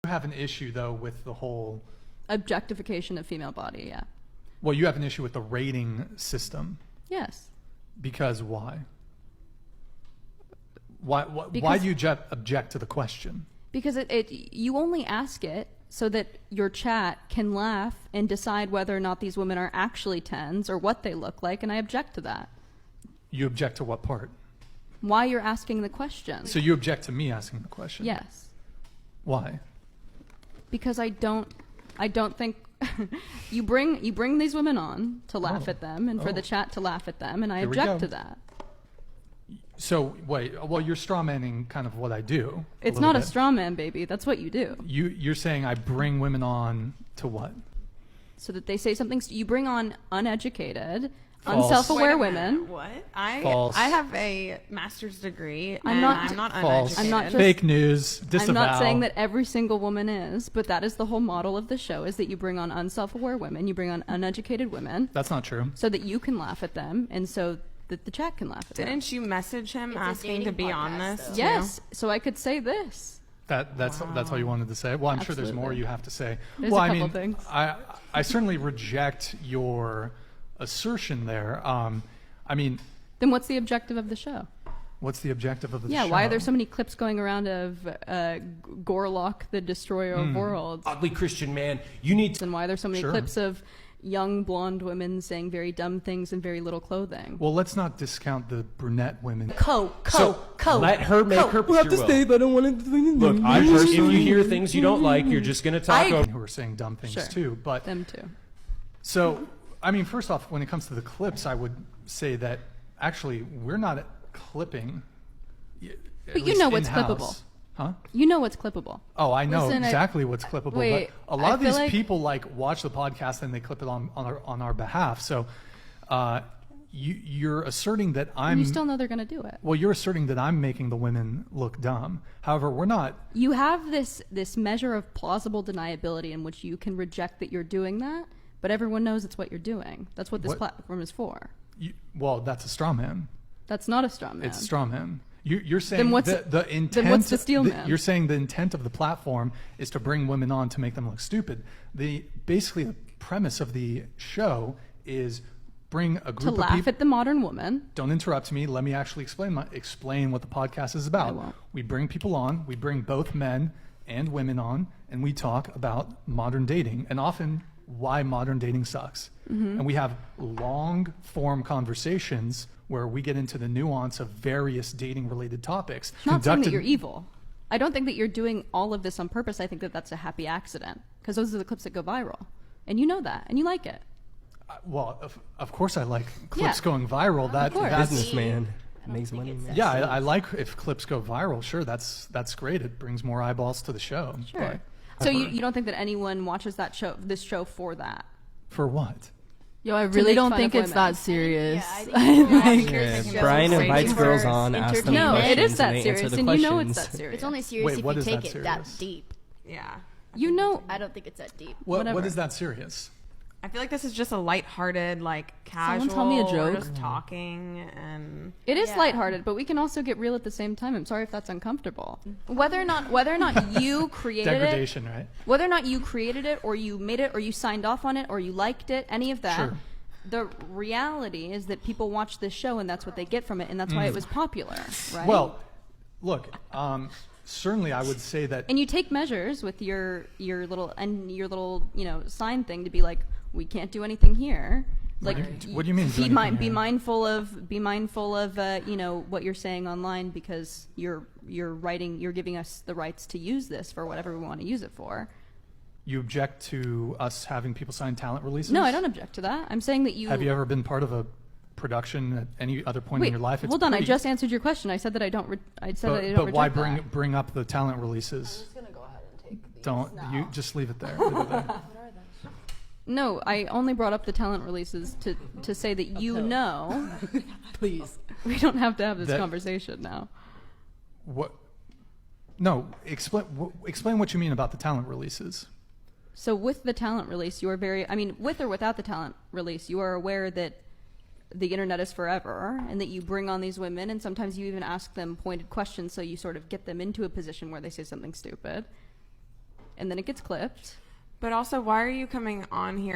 You have an issue, though, with the whole objectification of female body, yeah. Well, you have an issue with the rating system. Yes. Because why? Why do you object to the question? Because you only ask it so that your chat can laugh and decide whether or not these women are actually 10s or what they look like, and I object to that. You object to what part? Why you're asking the question. So you object to me asking the question? Yes. Why? Because I don't think you bring these women on to laugh at them and for the chat to laugh at them, and I object to that. So wait, well, you're straw manning kind of what I do. It's not a straw man, baby. That's what you do. You're saying I bring women on to what? So that they say something. You bring on uneducated, False. unself-aware women. What? False. I have a master's degree. I'm not false. uneducated. I'm not just, fake news. Disavow. I'm not saying that every single woman is, but that is the whole model of the show: is that you bring on unself-aware women, you bring on uneducated women. That's not true. So that you can laugh at them, and so that the chat can laugh at them. Didn't you message him asking to be on this? Though. Yes. So I could say this. That's all you wanted to say. Well, I'm sure there's more you have to say. There's well, a couple I mean, things. I certainly reject your assertion there. I mean, then what's the objective of the show? What's the objective of the show? Yeah, why are there so many clips going around of Gorlock, the destroyer of worlds? Oddly Christian man, you need to... And why are there so many clips of young blonde women saying very dumb things in very little clothing? Well, let's not discount the brunette women. Let her make her... We'll have to stay, but I don't want to... Look, if you hear things you don't like, you're just going to talk over... Who are saying dumb things too, but... Them too. So, I mean, first off, when it comes to the clips, I would say that actually we're not clipping. But you know what's clippable. Huh? You know what's clippable. Oh, I know exactly what's clippable. Wait, but a lot of these like people watch the podcast and they clip it on our behalf. So you're asserting that I'm... You still know they're going to do it. Well, you're asserting that I'm making the women look dumb. However, we're not. You have this measure of plausible deniability in which you can reject that you're doing that, but everyone knows it's what you're doing. That's what this platform is for. Well, that's a straw man. That's not a straw man. It's a straw man. You're saying then what's the intent. Then what's the steel man? You're saying the intent of the platform is to bring women on to make them look stupid. Basically the premise of the show is bring a group of people to laugh at the modern woman. Don't interrupt me. Let me actually explain what the podcast is about. I won't. We bring people on. We bring both men and women on, and we talk about modern dating and often why modern dating sucks. And we have long form conversations where we get into the nuance of various dating related topics. I'm not saying that you're evil. I don't think that you're doing all of this on purpose. I think that that's a happy accident because those are the clips that go viral. And you know that, and you like it. Well, of course I like clips going viral. That's businessman. Makes money. Yeah, I like if clips go viral. Sure, that's great. It brings more eyeballs to the show. Sure. So you don't think that anyone watches this show for that? For what? Yo, I really don't think it's that serious. Brian invites girls on, asks them no, questions, it is that and serious, and you know it's that serious. It's only serious if you take it that deep. Yeah. You know, I don't think it's that deep. What is that serious? I feel like this is just a lighthearted, casual. Someone tell me a joke. Just talking, and it is lighthearted, but we can also get real at the same time. I'm sorry if that's uncomfortable. Whether or not you created degradation, it, right? Whether or not you created it, or you made it, or you signed off on it, or you liked it, any of that. Sure. The reality is that people watch this show, and that's what they get from it, and that's why it was popular, right? Well, look, certainly I would say that. And you take measures with your little sign thing to be like, we can't do anything here. Like, what do you mean? Be mindful of what you're saying online, because you're giving us the rights to use this for whatever we want to use it for. You object to us having people sign talent releases? No, I don't object to that. I'm saying that you... Have you ever been part of a production at any other point in your life? Hold on. I just answered your question. I said that I don't But why bring up the talent releases? I'm just going to go ahead and take these Don't. now. You just leave it there. Leave it there. What are they? No, I only brought up the talent releases to say that you know... Please. We don't have to have this conversation now. What? No, explain what you mean about the talent releases. So with the talent release, you are with or without the talent release, you are aware that the internet is forever and that you bring on these women, and sometimes you even ask them pointed questions so you sort of get them into a position where they say something stupid. and then it gets clipped. But also, why are you coming on here